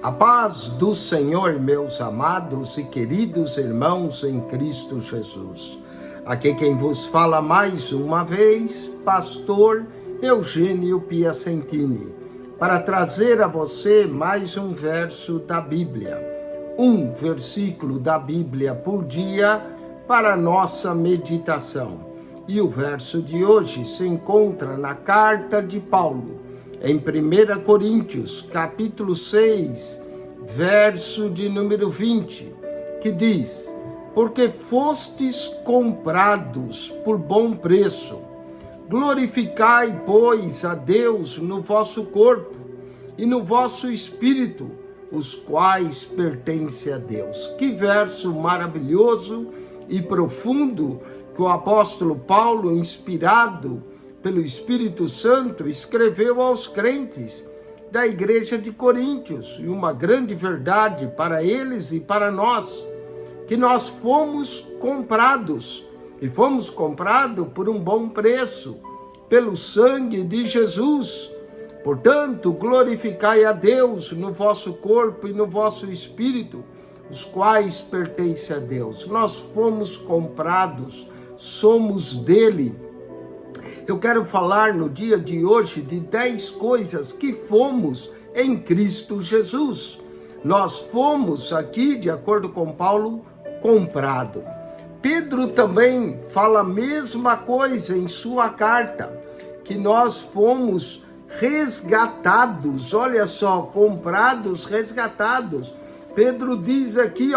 A paz do Senhor, meus amados e queridos irmãos em Cristo Jesus. Aqui quem vos fala mais uma vez, pastor Eugênio Piacentini, para trazer a você mais um verso da Bíblia, um versículo da Bíblia por dia para nossa meditação. E o verso de hoje se encontra na carta de Paulo, em 1 Coríntios, capítulo 6, verso de número 20, que diz: porque fostes comprados por bom preço, glorificai, pois, a Deus no vosso corpo e no vosso espírito, os quais pertencem a Deus. Que verso maravilhoso e profundo que o apóstolo Paulo, inspirado pelo Espírito Santo, escreveu aos crentes da igreja de Coríntios. E uma grande verdade para eles e para nós, que nós fomos comprados, e fomos comprados por um bom preço, pelo sangue de Jesus. Portanto, glorificai a Deus no vosso corpo e no vosso espírito, os quais pertencem a Deus. Nós fomos comprados, somos dele. Eu quero falar no dia de hoje de 10 coisas que fomos em Cristo Jesus. Nós fomos aqui, de acordo com Paulo, comprado. Pedro também fala a mesma coisa em sua carta, que nós fomos resgatados. Olha só, comprados, resgatados. Pedro diz aqui,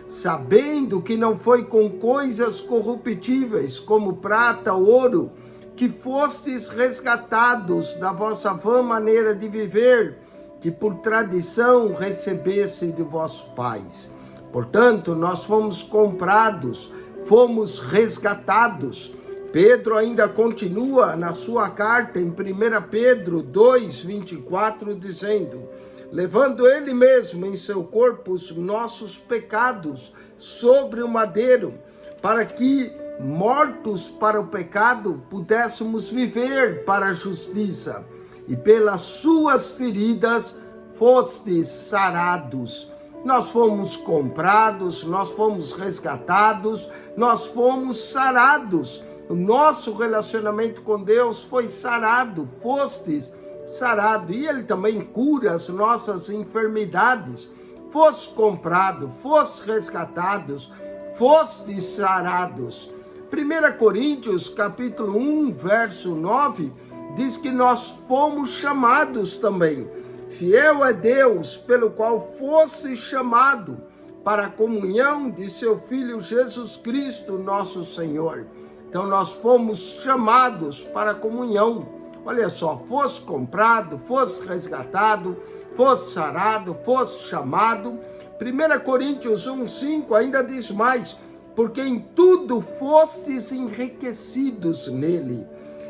sabendo que não foi com coisas corruptíveis, como prata ou ouro, que fostes resgatados da vossa vã maneira de viver, que por tradição recebeste de vossos pais. Portanto, nós fomos comprados, fomos resgatados. Pedro ainda continua na sua carta em 1 Pedro 2:24, dizendo: levando ele mesmo em seu corpo os nossos pecados sobre o madeiro, para que, mortos para o pecado, pudéssemos viver para a justiça, e pelas suas feridas fostes sarados. Nós fomos comprados, nós fomos resgatados, nós fomos sarados. O nosso relacionamento com Deus foi sarado, fostes sarado, e Ele também cura as nossas enfermidades. Foste comprado, foste resgatados, fostes sarados. 1 Coríntios, capítulo 1, verso 9, diz que nós fomos chamados também. Fiel é Deus, pelo qual fosse chamado para a comunhão de seu Filho Jesus Cristo, nosso Senhor. Então nós fomos chamados para a comunhão. Olha só, fosse comprado, fosse resgatado, fosse sarado, fosse chamado. 1 Coríntios 1:5 ainda diz mais: porque em tudo fostes enriquecidos nele.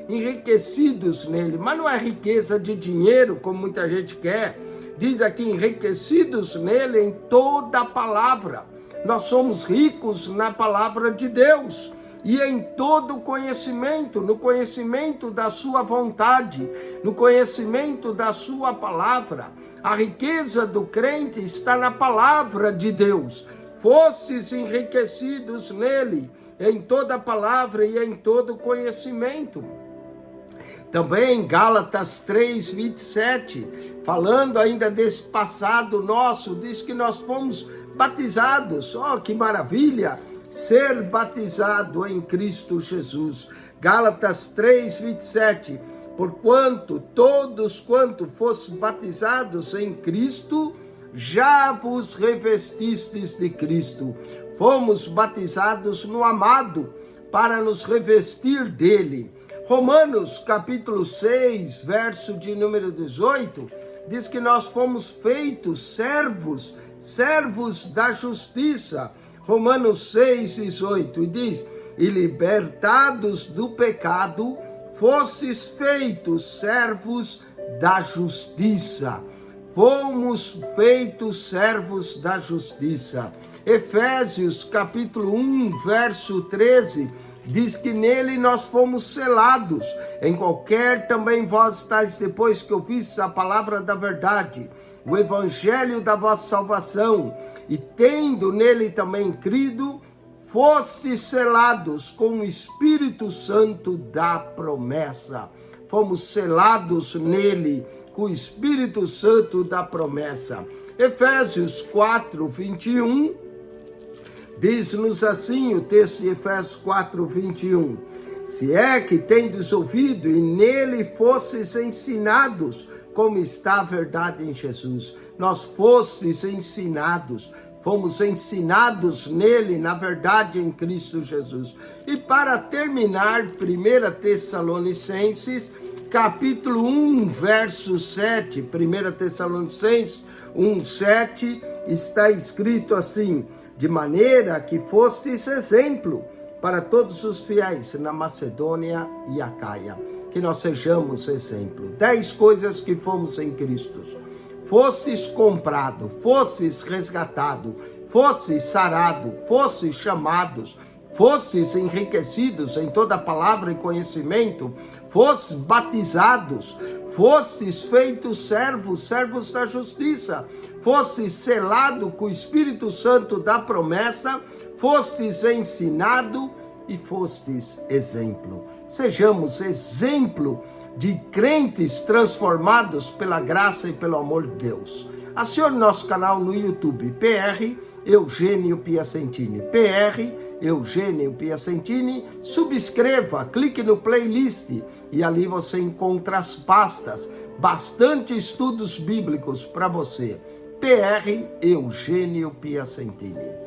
Enriquecidos nele, mas não é riqueza de dinheiro, como muita gente quer. Diz aqui, enriquecidos nele em toda a palavra. Nós somos ricos na palavra de Deus e em todo o conhecimento, no conhecimento da sua vontade, no conhecimento da sua palavra. A riqueza do crente está na palavra de Deus. Fostes enriquecidos nele, em toda a palavra e em todo conhecimento. Também Gálatas 3:27, falando ainda desse passado nosso, diz que nós fomos batizados. Oh, que maravilha! Ser batizado em Cristo Jesus. Gálatas 3:27, porquanto todos quanto fossem batizados em Cristo, já vos revestistes de Cristo. Fomos batizados no amado para nos revestir dele. Romanos capítulo 6, verso de número 18, diz que nós fomos feitos servos da justiça. Romanos 6:18, e diz: e libertados do pecado, fostes feitos servos da justiça. Fomos feitos servos da justiça. Efésios capítulo 1, verso 13, diz que nele nós fomos selados. Em qualquer também vós estáis, depois que ouvistes a palavra da verdade, o evangelho da vossa salvação, e tendo nele também crido, fostes selados com o Espírito Santo da promessa. Fomos selados nele com o Espírito Santo da promessa. Efésios 4, 21, diz-nos assim o texto de Efésios 4, 21. Se é que tendes ouvido e nele fostes ensinados, como está a verdade em Jesus. Nós fostes ensinados, fomos ensinados nele, na verdade em Cristo Jesus. E para terminar, 1 Tessalonicenses, capítulo 1, verso 7, 1 Tessalonicenses 1, 7, está escrito assim: de maneira que fostes exemplo para todos os fiéis na Macedônia e Acaia. Que nós sejamos exemplo. 10 coisas que fomos em Cristo. Fostes comprado, fostes resgatado, fostes sarado, fostes chamados, fostes enriquecidos em toda palavra e conhecimento, fostes batizados, fostes feitos servos, servos da justiça, fostes selado com o Espírito Santo da promessa, fostes ensinado e fostes exemplo. Sejamos exemplo de crentes transformados pela graça e pelo amor de Deus. Acione nosso canal no YouTube, PR Eugênio Piacentini. PR Eugênio Piacentini. Subscreva, clique no playlist e ali você encontra as pastas, bastante estudos bíblicos para você. PR Eugênio Piacentini.